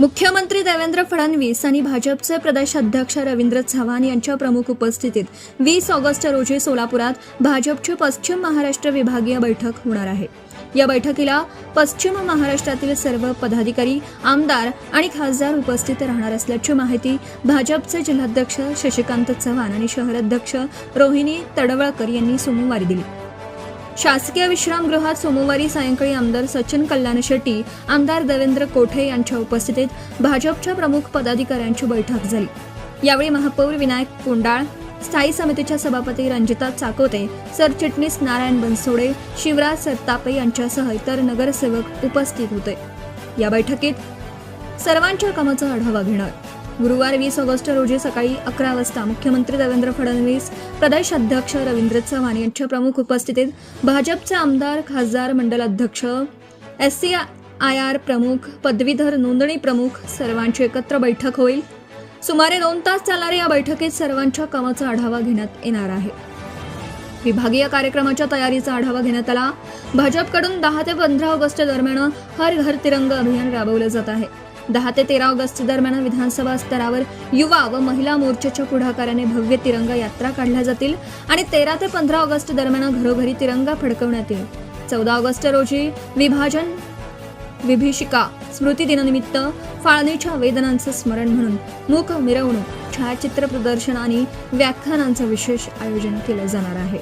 मुख्यमंत्री देवेंद्र फडणवीस आणि भाजपचे प्रदेशाध्यक्ष रवींद्र चव्हाण यांच्या प्रमुख उपस्थितीत 20 ऑगस्ट रोजी सोलापुरात भाजपची पश्चिम महाराष्ट्र विभागीय बैठक होणार आहे। या बैठकीला पश्चिम महाराष्ट्रातील सर्व पदाधिकारी, आमदार आणि खासदार उपस्थित राहणार असल्याची माहिती भाजपचे जिल्हाध्यक्ष शशिकांत चव्हाण आणि शहराध्यक्ष रोहिणी तडवळकर यांनी सोमवारी दिली। शासकीय विश्रामगृहात सोमवारी सायंकाळी आमदार सचिन कल्याण शेट्टी, आमदार देवेंद्र कोठे यांच्या उपस्थितीत भाजपच्या प्रमुख पदाधिकाऱ्यांची बैठक झाली। यावेळी महापौर विनायक कोंडाळ, स्थायी समितीच्या सभापती रंजिता चाकोते, सरचिटणीस नारायण बनसोडे, शिवराज सरतापे यांच्यासह इतर नगरसेवक उपस्थित होते। या बैठकीत सर्वांच्या कामाचा आढावा घेणार। गुरुवार 20 ऑगस्ट रोजी सकाळी 11 वाजता मुख्यमंत्री देवेंद्र फडणवीस, प्रदेश अध्यक्ष रवींद्र चव्हाण यांच्या प्रमुख उपस्थितीत भाजपचे आमदार, खासदार, मंडल अध्यक्ष, SCIR प्रमुख, पदवीधर नोंदणी प्रमुख सर्वांची एकत्र बैठक होईल। सुमारे 2 तास चालणाऱ्या या बैठकीत सर्वांच्या कामाचा आढावा घेण्यात येणार आहे। विभागीय कार्यक्रमाच्या तयारीचा आढावा घेण्यात आला। भाजपकडून 10 ते 15 ऑगस्ट दरम्यान हर घर तिरंगा अभियान राबवले जात आहे। 10 ते 13 ऑगस्ट दरम्यान विधानसभा स्तरावर युवा व महिला मोर्चाच्या पुढाकाराने भव्य तिरंगा यात्रा काढल्या जातील आणि 13 ते 15 ऑगस्ट दरम्यान घरोघरी तिरंगा फडकवण्यात येईल। 14 ऑगस्ट रोजी विभीषिका स्मृती दिनानिमित्त फाळणीच्या वेदनांचं स्मरण म्हणून मूक मिरवणूक, छायाचित्र प्रदर्शन आणि व्याख्यानांचं विशेष आयोजन केलं जाणार आहे।